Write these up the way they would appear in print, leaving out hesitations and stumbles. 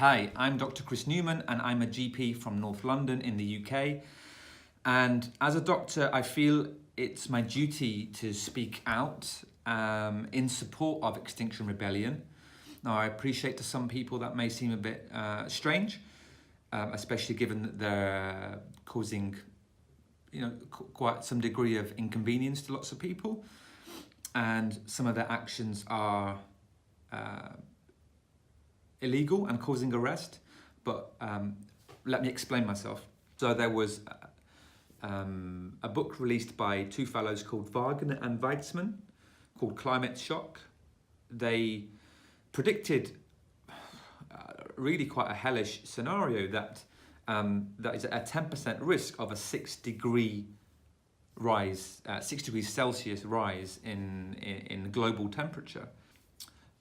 Hi, I'm Dr. Chris Newman and I'm a GP from North London in the UK. And as a doctor, I feel it's my duty to speak out in support of Extinction Rebellion. Now, I appreciate to some people that may seem a bit strange, especially given that they're causing quite some degree of inconvenience to lots of people. And some of their actions are illegal and causing arrest, but let me explain myself. So there was a book released by two fellows called Wagner and Weitzman called Climate Shock. They predicted really quite a hellish scenario that is a 10% risk of a 6 degrees Celsius rise in global temperature.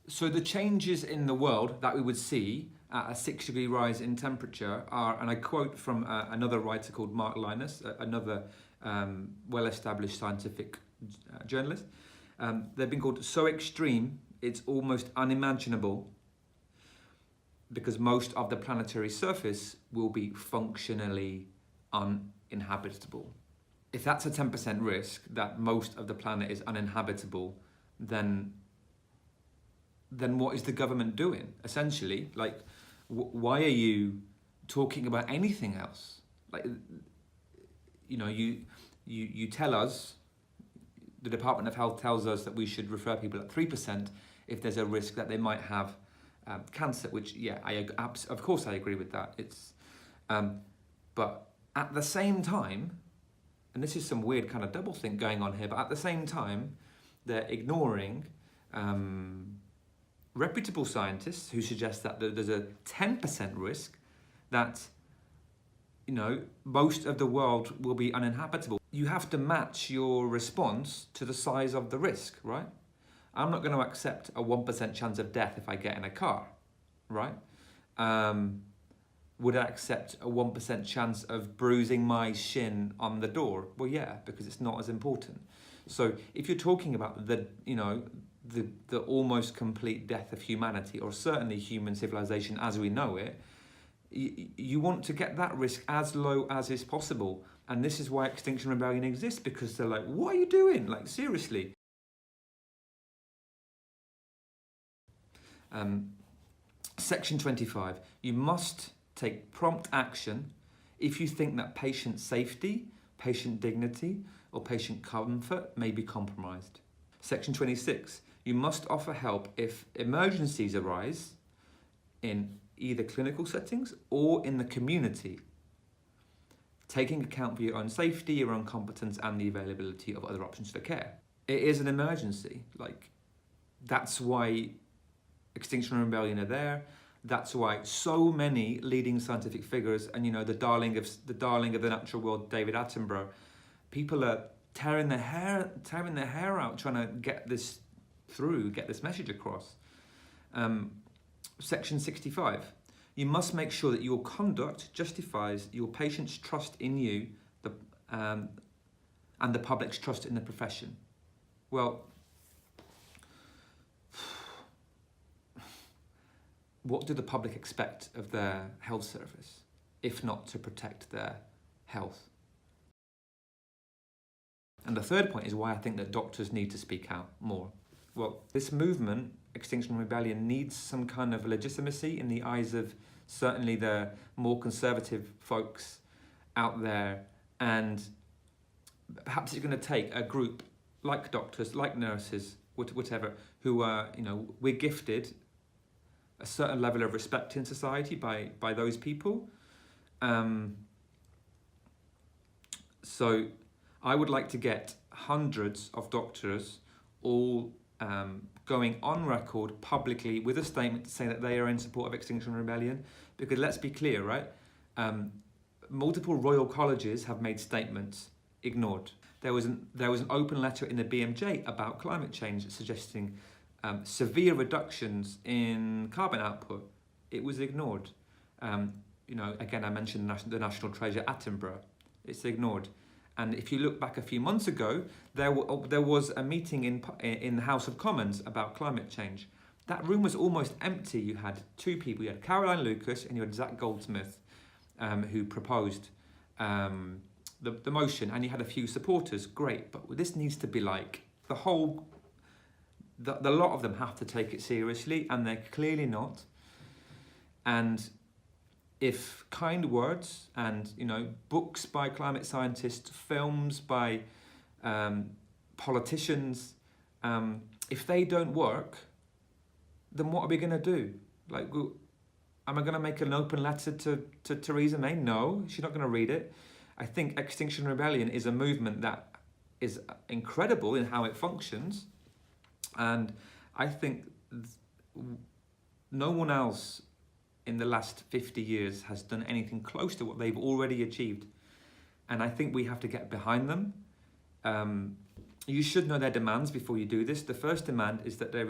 So the changes in the world that we would see at a 6 degree rise in temperature are, and I quote from another writer called Mark Linus, another well-established scientific journalist, they've been called so extreme it's almost unimaginable because most of the planetary surface will be functionally uninhabitable. If that's a 10% risk that most of the planet is uninhabitable, then what is the government doing? Essentially, like, why are you talking about anything else? Like, you tell us, the Department of Health tells us that we should refer people at 3% if there's a risk that they might have cancer, which, yeah, of course I agree with that. It's, but at the same time, and this is some weird kind of doublethink going on here, but at the same time, they're ignoring reputable scientists who suggest that there's a 10% risk that most of the world will be uninhabitable. You have to match your response to the size of the risk, right? I'm not going to accept a 1% chance of death if I get in a car, right? Would I accept a 1% chance of bruising my shin on the door? Well, yeah, because it's not as important. So if you're talking about the almost complete death of humanity, or certainly human civilization as we know it, you want to get that risk as low as is possible. And this is why Extinction Rebellion exists, because they're like, what are you doing? Like, seriously. Section 25, you must take prompt action if you think that patient safety, patient dignity, or patient comfort may be compromised. Section 26, you must offer help if emergencies arise in either clinical settings or in the community, taking account for your own safety, your own competence, and the availability of other options for care. It is an emergency. Like, that's why Extinction Rebellion are there. That's why so many leading scientific figures, and the darling of the natural world, David Attenborough, people are tearing their hair out trying to get this through, get this message across. Section 65, you must make sure that your conduct justifies your patient's trust in you and the public's trust in the profession. Well, what do the public expect of their health service, if not to protect their health? And the third point is why I think that doctors need to speak out more. Well, this movement, Extinction Rebellion, needs some kind of legitimacy in the eyes of certainly the more conservative folks out there. And perhaps it's going to take a group like doctors, like nurses, whatever, who are, we're gifted a certain level of respect in society by those people. So I would like to get hundreds of doctors all going on record publicly with a statement to say that they are in support of Extinction Rebellion. Because let's be clear, right? Multiple royal colleges have made statements, ignored. There was an open letter in the BMJ about climate change suggesting severe reductions in carbon output. It was ignored. Again, I mentioned the national treasure, Attenborough. It's ignored. And if you look back a few months ago, there was a meeting in the House of Commons about climate change. that room was almost empty. You had two people. You had Caroline Lucas and you had Zach Goldsmith, who proposed the motion, and you had a few supporters. Great, but this needs to be like the lot of them have to take it seriously, and they're clearly not. And if kind words and books by climate scientists, films by politicians, if they don't work, then what are we going to do? Like, am I going to make an open letter to Theresa May? No, she's not going to read it. I think Extinction Rebellion is a movement that is incredible in how it functions. And I think no one else in the last 50 years has done anything close to what they've already achieved. And I think we have to get behind them. You should know their demands before you do this. The first demand is that they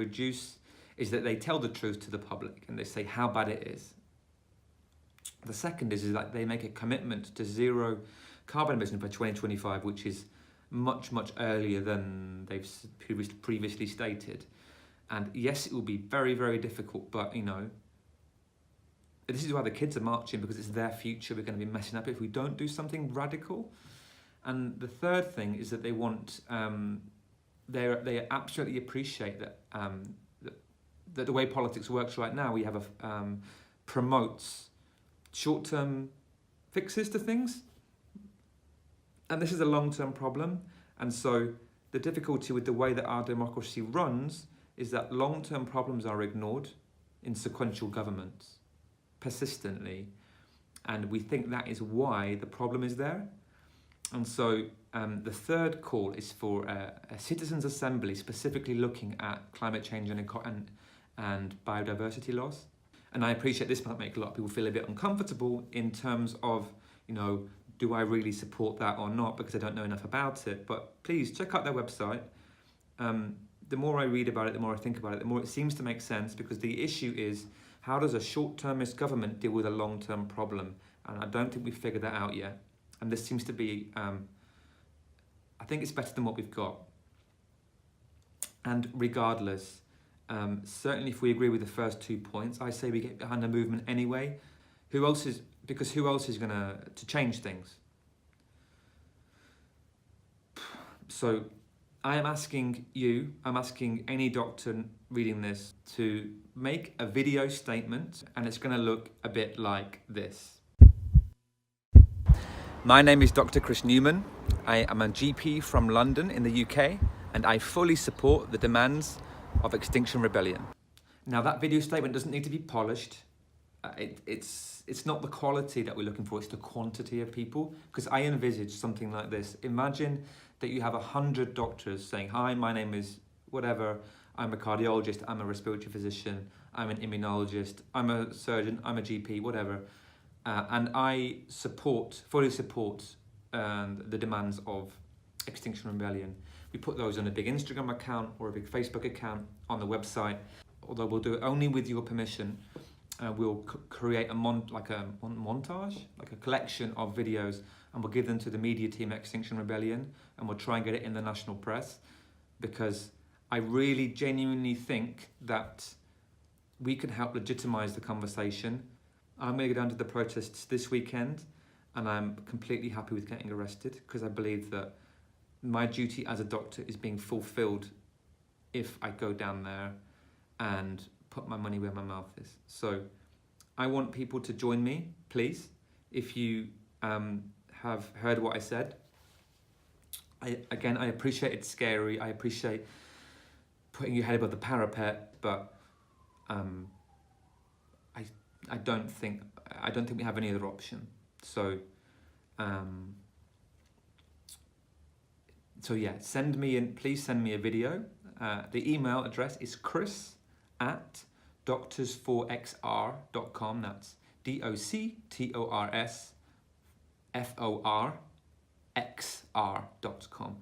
tell the truth to the public and they say how bad it is. The second is that they make a commitment to zero carbon emissions by 2025, which is much, much earlier than they've previously stated. And yes, it will be very, very difficult, but this is why the kids are marching, because it's their future we're going to be messing up if we don't do something radical. And the third thing is that they want, they absolutely appreciate that that the way politics works right now, we have promotes short-term fixes to things, and this is a long-term problem. And so the difficulty with the way that our democracy runs is that long-term problems are ignored in sequential governments persistently, and we think that is why the problem is there. And so the third call is for a citizens' assembly specifically looking at climate change and biodiversity loss. And I appreciate this might make a lot of people feel a bit uncomfortable in terms of, do I really support that or not, because I don't know enough about it. But please check out their website. The more I read about it, the more I think about it, the more it seems to make sense, because the issue is, how does a short-termist government deal with a long-term problem? And I don't think we've figured that out yet. And this seems to be, I think it's better than what we've got. And regardless, certainly if we agree with the first 2 points, I say we get behind the movement anyway. Who else is going to change things? So I'm asking any doctor reading this to make a video statement, and it's going to look a bit like this. My name is Dr. Chris Newman. I am a GP from London in the UK, and I fully support the demands of Extinction Rebellion. Now, that video statement doesn't need to be polished. It's not the quality that we're looking for, it's the quantity of people. Because I envisage something like this. Imagine that you have 100 doctors saying, hi, my name is whatever, I'm a cardiologist, I'm a respiratory physician, I'm an immunologist, I'm a surgeon, I'm a GP, whatever. And I fully support the demands of Extinction Rebellion. We put those on a big Instagram account or a big Facebook account on the website. Although we'll do it only with your permission. We'll create a montage, like a collection of videos, and we'll give them to the media team at Extinction Rebellion, and we'll try and get it in the national press, because I really genuinely think that we can help legitimize the conversation. I'm going to go down to the protests this weekend, and I'm completely happy with getting arrested, because I believe that my duty as a doctor is being fulfilled if I go down there and put my money where my mouth is. So I want people to join me, please. If you have heard what I said, I appreciate it's scary. I appreciate putting your head above the parapet, but I don't think we have any other option. So yeah, please send me a video. The email address is chris@doctors4xr.com. That's DOCTORSFORXR.com.